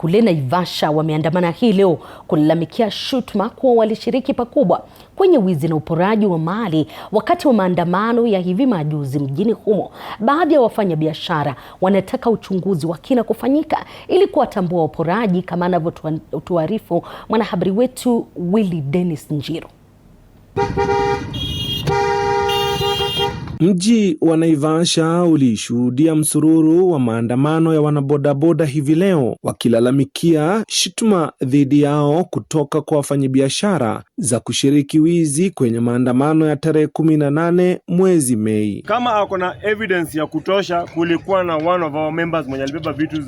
kule Naivasha wameandamana hii leo kulalamikia shutuma kuwa walishiriki pakubwa kwenye wizi na uporaji wa mali wakati wa maandamano ya hivi majuzi mjini humo. Baadhi ya wafanyabiashara wanataka uchunguzi wa kina kufanyika ili kuwatambua waporaji, kama anavyotuarifu mwanahabari wetu Willy Dennis Njiru. Mji wa Naivasha ulishuhudia msururu wa maandamano ya wanabodaboda hivi leo wakilalamikia shutuma dhidi yao kutoka kwa wafanyabiashara za kushiriki wizi kwenye maandamano ya tarehe 18 mwezi Mei. Kama hakuna evidence ya kutosha kulikuwa na one of our members mwenye alibeba vitu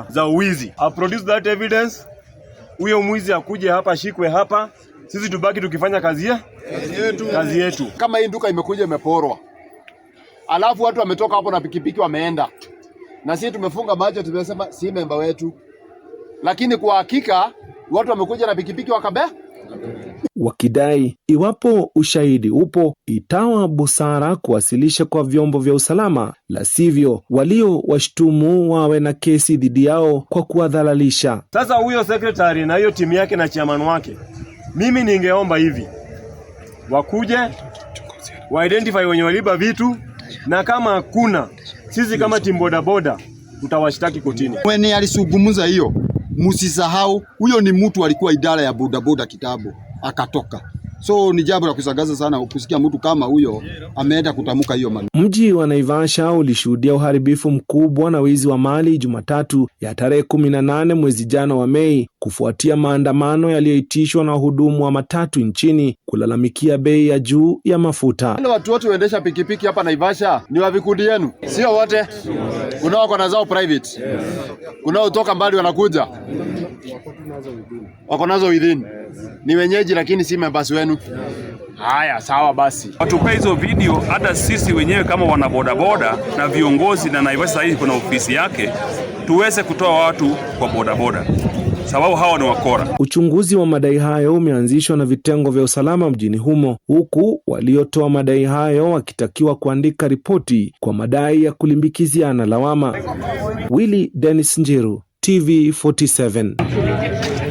za wizi, I produce that evidence, huyo mwizi akuje hapa, shikwe hapa, sisi tubaki tukifanya kazi yetu. Kama hii duka imekuja imeporwa, alafu watu wametoka hapo na pikipiki wameenda, na sisi tumefunga macho, tumesema si member wetu, lakini kwa hakika watu wamekuja na pikipiki wakidai iwapo ushahidi upo itawa busara kuwasilisha kwa vyombo vya usalama, la sivyo walio washtumu wawe na kesi dhidi yao kwa kuwadhalalisha. Sasa huyo secretary na hiyo timu yake na chairman wake, mimi ningeomba hivi, wakuje wa identify wenye waliba vitu, na kama hakuna, sisi kama timu bodaboda tutawashtaki kotini. Mwenye alisungumuza hiyo, msisahau huyo ni mtu alikuwa idara ya bodaboda kitabu akatoka. So ni jambo la kusagaza sana kusikia mtu kama huyo ameenda kutamuka hiyo maneno. Mji wa Naivasha ulishuhudia uharibifu mkubwa na wizi wa mali Jumatatu ya tarehe 18 mwezi jana wa Mei, kufuatia maandamano yaliyoitishwa na wahudumu wa matatu nchini kulalamikia bei ya juu ya mafuta. Watu wote waendesha pikipiki hapa Naivasha ni wa vikundi yenu, sio wote. Kuna wako na zao private, kuna kutoka mbali wanakuja, wako nazo within, ni wenyeji lakini si members wenu. Haya, sawa basi, watupe hizo video, hata sisi wenyewe kama wanabodaboda na viongozi, na Naivasha hii kuna ofisi yake, tuweze kutoa watu kwa bodaboda, sababu hawa ni wakora. Uchunguzi wa madai hayo umeanzishwa na vitengo vya usalama mjini humo, huku waliotoa madai hayo wakitakiwa kuandika ripoti kwa madai ya kulimbikiziana lawama. Willy Dennis Njiru, TV 47.